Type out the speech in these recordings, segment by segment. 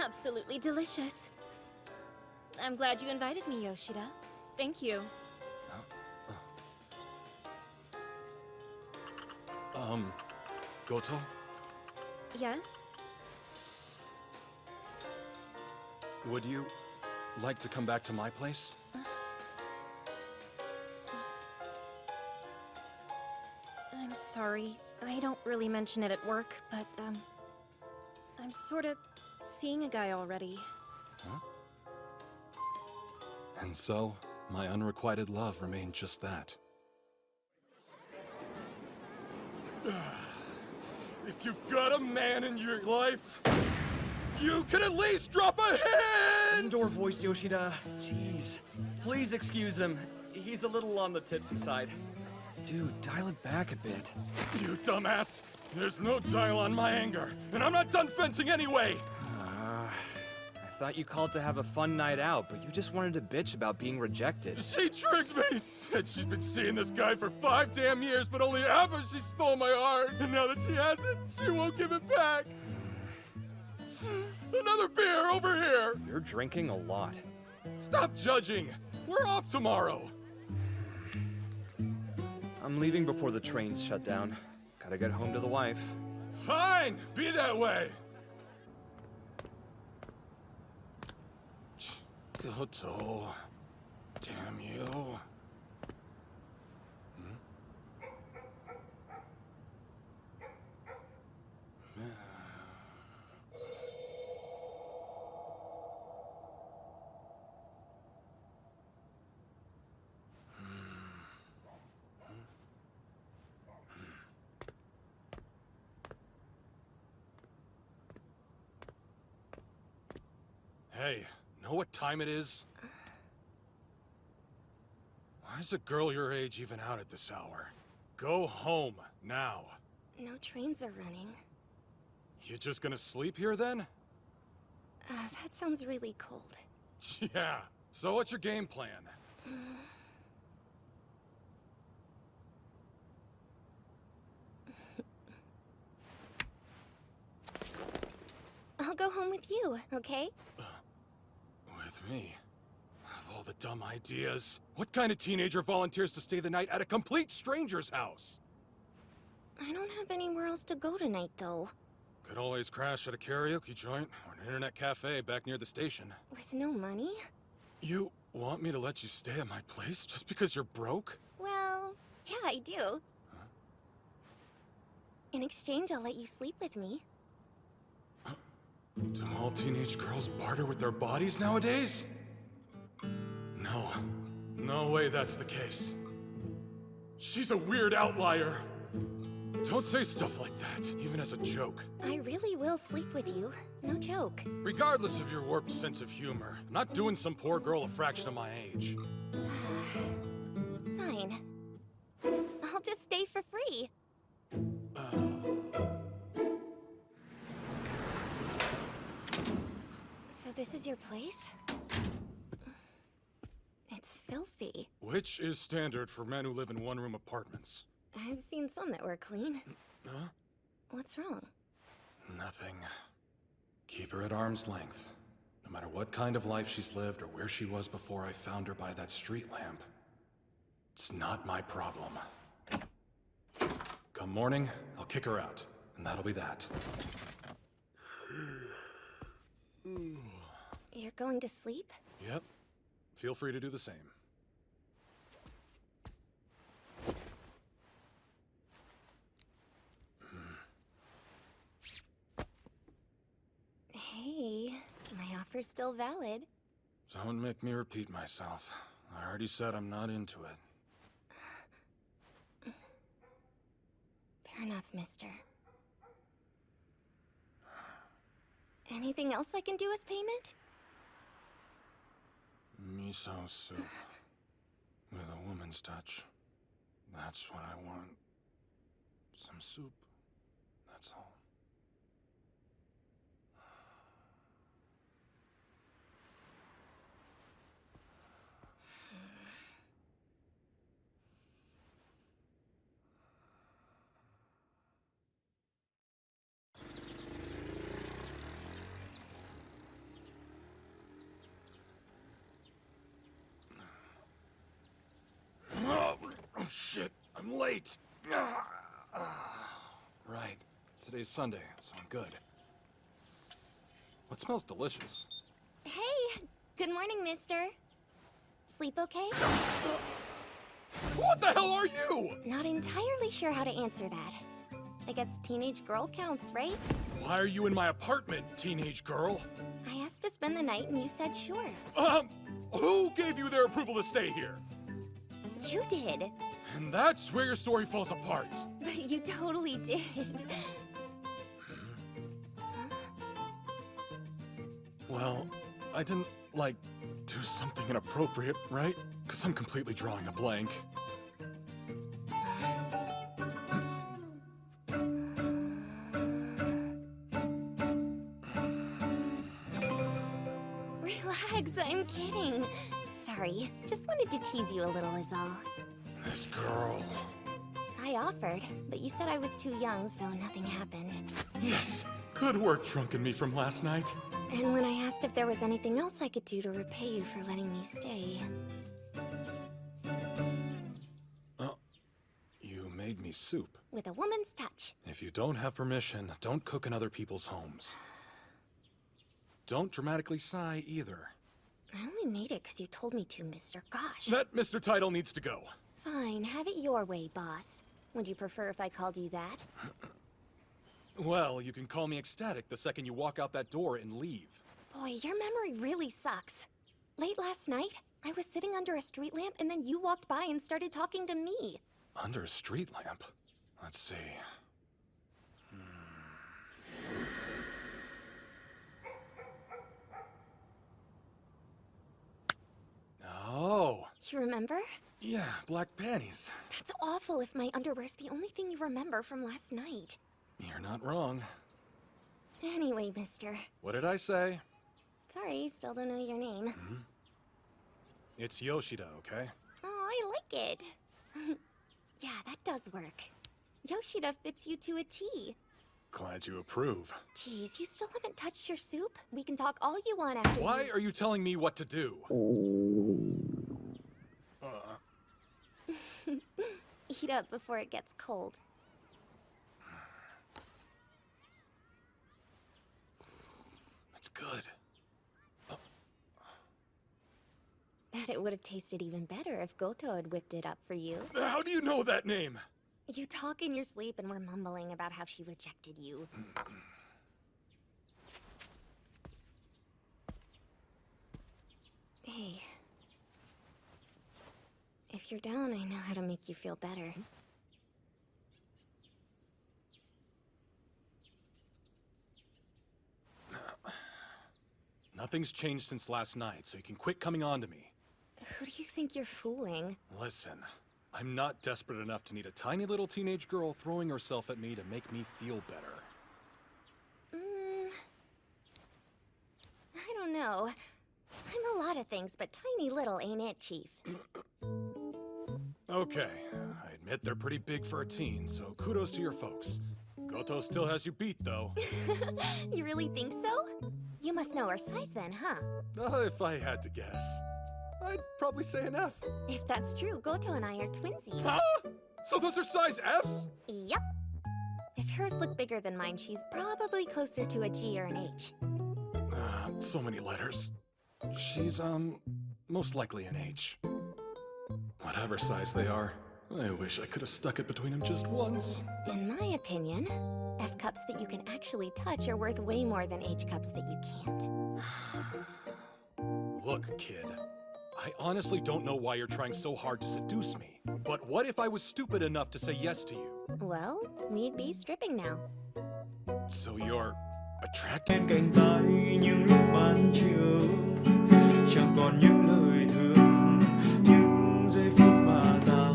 Absolutely delicious. I'm glad you invited me, Yoshida. Thank you. Goto? Yes? Would you like to come back to my place? I'm sorry. I don't really mention it at work, but, I'm sort of seeing a guy already. Huh? And so, my unrequited love remained just that. If you've got a man in your life, you can at least drop a hint! Indoor voice, Yoshida. Jeez. Please excuse him. He's a little on the tipsy side. Dude, dial it back a bit. You dumbass! There's no dial on my anger, and I'm not done fencing anyway! I thought you called to have a fun night out, but you just wanted to bitch about being rejected. She tricked me! Said she's been seeing this guy for 5 damn years, but only half of she stole my heart. And now that she has it, she won't give it back. Another beer over here! You're drinking a lot. Stop judging! We're off tomorrow! I'm leaving before the trains shut down. Gotta get home to the wife. Fine! Be that way! Goto. Damn you. Hey, know what time it is? Why is a girl your age even out at this hour? Go home, now. No trains are running. You just gonna sleep here then? That sounds really cold. Yeah, so what's your game plan? I'll go home with you, okay? With me? Of all the dumb ideas, what kind of teenager volunteers to stay the night at a complete stranger's house? I don't have anywhere else to go tonight, though. Could always crash at a karaoke joint or an internet cafe back near the station. With no money? You want me to let you stay at my place just because you're broke? Well, yeah, I do. Huh? In exchange, I'll let you sleep with me. Do all teenage girls barter with their bodies nowadays? No. No way that's the case. She's a weird outlier. Don't say stuff like that, even as a joke. I really will sleep with you. No joke. Regardless of your warped sense of humor, I'm not doing some poor girl a fraction of my age. Fine. I'll just stay for free. So this is your place? It's filthy. Which is standard for men who live in one-room apartments. I've seen some that were clean. Huh? What's wrong? Nothing. Keep her at arm's length. No matter what kind of life she's lived or where she was before I found her by that street lamp. It's not my problem. Come morning, I'll kick her out. And that'll be that. You're going to sleep? Yep. Feel free to do the same. Hey, my offer's still valid. Don't make me repeat myself. I already said I'm not into it. Fair enough, mister. Anything else I can do as payment? Miso soup. With a woman's touch. That's what I want. Some soup. That's all. I'm late. Right. Today's Sunday, so I'm good. What smells delicious? Hey, good morning, mister. Sleep okay? What the hell are you? Not entirely sure how to answer that. I guess teenage girl counts, right? Why are you in my apartment, teenage girl? I asked to spend the night and you said sure. Who gave you their approval to stay here? You did. And that's where your story falls apart. But you totally did. Well, I didn't, like, do something inappropriate, right? Because I'm completely drawing a blank. Relax, I'm kidding. Sorry, just wanted to tease you a little is all. This girl. I offered, but you said I was too young, so nothing happened. Yes, good work trunking me from last night. And when I asked if there was anything else I could do to repay you for letting me stay... You made me soup. with a woman's touch. If you don't have permission, don't cook in other people's homes. Don't dramatically sigh either. I only made it because you told me to, Mr. Gosh. That Mr. Title needs to go. Fine, have it your way, boss. Would you prefer if I called you that? Well, you can call me ecstatic the second you walk out that door and leave. Boy, your memory really sucks. Late last night, I was sitting under a street lamp and then you walked by and started talking to me. Under a street lamp? Let's see. Oh. You remember? Yeah, black panties. That's awful if my underwear's the only thing you remember from last night. You're not wrong. Anyway, mister. What did I say? Sorry, still don't know your name. It's Yoshida, okay? Oh, I like it. Yeah, that does work. Yoshida fits you to a T. Glad you approve. Jeez, you still haven't touched your soup? We can talk all you want after Why are you telling me what to do? Eat up before it gets cold. It's good. Bet it would have tasted even better if Goto had whipped it up for you. How do you know that name? You talk in your sleep and were mumbling about how she rejected you. Hey. If you're down, I know how to make you feel better. Nothing's changed since last night, so you can quit coming on to me. Who do you think you're fooling? Listen, I'm not desperate enough to need a tiny little teenage girl throwing herself at me to make me feel better. I don't know. I'm a lot of things, but tiny little ain't it, Chief. Okay, I admit they're pretty big for a teen, so kudos to your folks. Goto still has you beat, though. You really think so? You must know her size then, huh? If I had to guess, I'd probably say an F. If that's true, Goto and I are twinsies. Huh? So those are size Fs? Yep. If hers look bigger than mine, she's probably closer to a G or an H. So many letters. She's, most likely an H. Whatever size they are, I wish I could have stuck it between them just once. In my opinion, F cups that you can actually touch are worth way more than H cups that you can't. Look, kid. I honestly don't know why you're trying so hard to seduce me. But what if I was stupid enough to say yes to you? Well, we'd be stripping now. So you're attracted? Bên cạnh tay những lúc ban chiều chẳng còn những lời thương những giây phút mà ta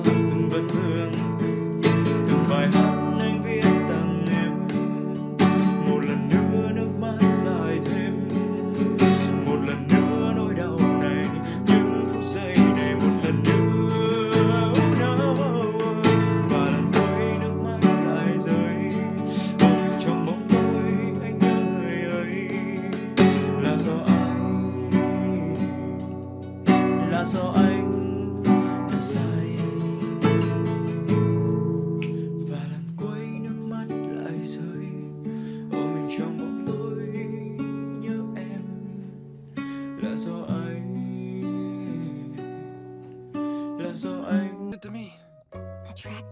từng vẫn thương từng bài hát anh viết tặng em một lần nữa nước mắt dài thêm một lần nữa nỗi đau này những phút giây này một lần nữa và lần cuối nước mắt lại rơi trong bóng tối anh nhớ người ấy là do ai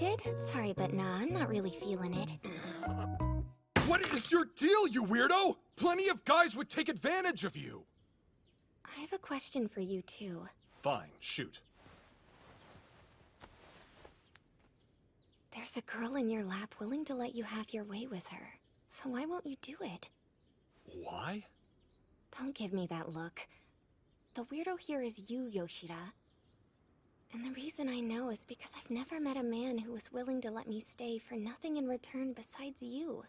expected. Sorry, but nah, I'm not really feeling it. What is your deal, you weirdo? Plenty of guys would take advantage of you. I have a question for you, too. Fine, shoot. There's a girl in your lap willing to let you have your way with her. So why won't you do it? Why? Don't give me that look. The weirdo here is you, Yoshida. And the reason I know is because I've never met a man who was willing to let me stay for nothing in return besides you.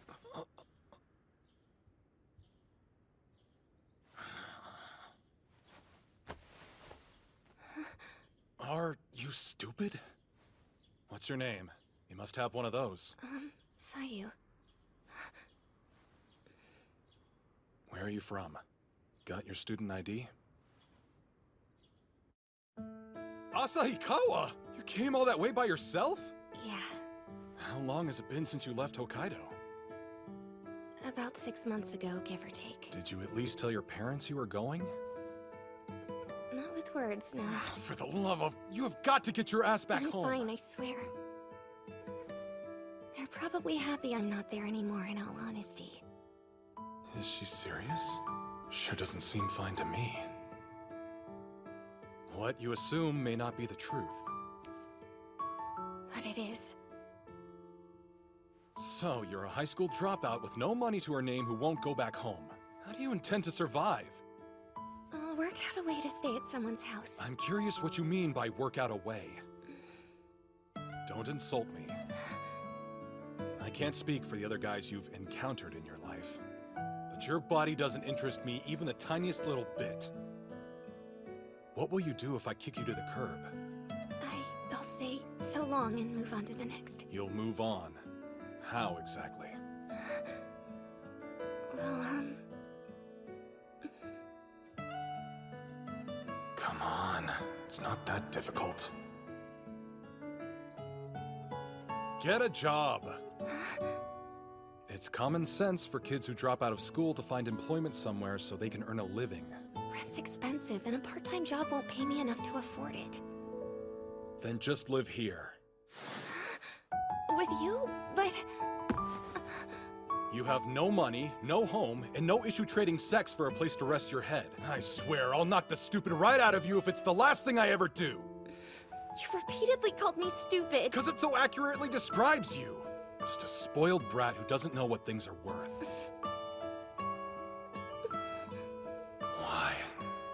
Are you stupid? What's your name? You must have one of those. Sayu. Where are you from? Got your student ID? Asahikawa! You came all that way by yourself? Yeah, How long has it been since you left Hokkaido? about 6 months ago, give or take. Did you at least tell your parents you were going? Not with words, no. For the love of... You have got to get your ass back I'm home! fine, I swear. They're probably happy I'm not there anymore, in all honesty. Is she serious? Sure doesn't seem fine to me. What you assume may not be the truth. But it is. So, you're a high school dropout with no money to her name who won't go back home. How do you intend to survive? I'll work out a way to stay at someone's house. I'm curious what you mean by work out a way. Don't insult me. I can't speak for the other guys you've encountered in your life, but your body doesn't interest me even the tiniest little bit. What will you do if I kick you to the curb? I'll say so long and move on to the next. You'll move on. How exactly? Well, Come on, it's not that difficult. Get a job! It's common sense for kids who drop out of school to find employment somewhere so they can earn a living. rent's expensive and a part-time job won't pay me enough to afford it. Then just live here. With you? But... You have no money, no home, and no issue trading sex for a place to rest your head. I swear, I'll knock the stupid right out of you if it's the last thing I ever do. You've repeatedly called me stupid. Because it so accurately describes you. Just a spoiled brat who doesn't know what things are worth. Why?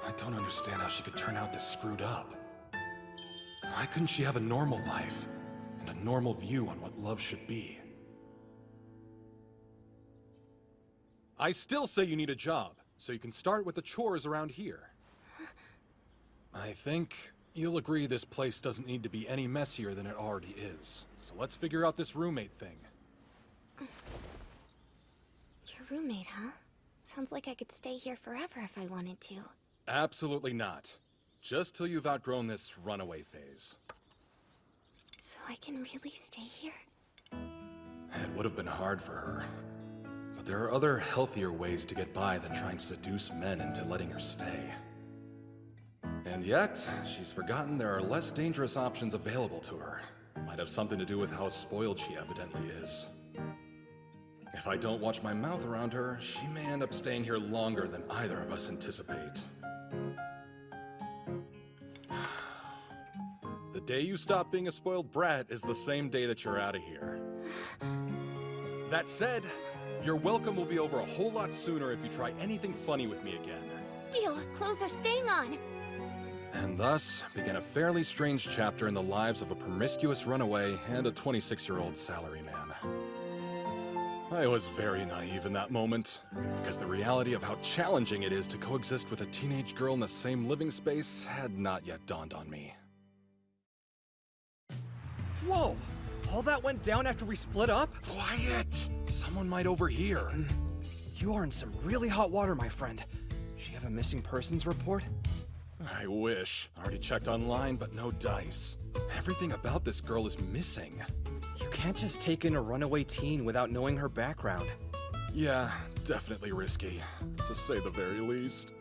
I don't understand how she could turn out this screwed up. Why couldn't she have a normal life? And a normal view on what love should be? I still say you need a job, so you can start with the chores around here. I think you'll agree this place doesn't need to be any messier than it already is. So let's figure out this roommate thing. Your roommate, huh? Sounds like I could stay here forever if I wanted to. Absolutely not. Just till you've outgrown this runaway phase. So I can really stay here? It would have been hard for her. But there are other, healthier ways to get by than trying to seduce men into letting her stay. And yet, she's forgotten there are less dangerous options available to her. Might have something to do with how spoiled she evidently is. If I don't watch my mouth around her, she may end up staying here longer than either of us anticipate. The day you stop being a spoiled brat is the same day that you're out of here. That said, your welcome will be over a whole lot sooner if you try anything funny with me again. Deal! Clothes are staying on! And thus began a fairly strange chapter in the lives of a promiscuous runaway and a 26-year-old salaryman. I was very naive in that moment, because the reality of how challenging it is to coexist with a teenage girl in the same living space had not yet dawned on me. Whoa! All that went down after we split up? Quiet! Someone might overhear. You are in some really hot water, my friend. Does she have a missing persons report? I wish. I already checked online, but no dice. Everything about this girl is missing. You can't just take in a runaway teen without knowing her background. Yeah, definitely risky, to say the very least.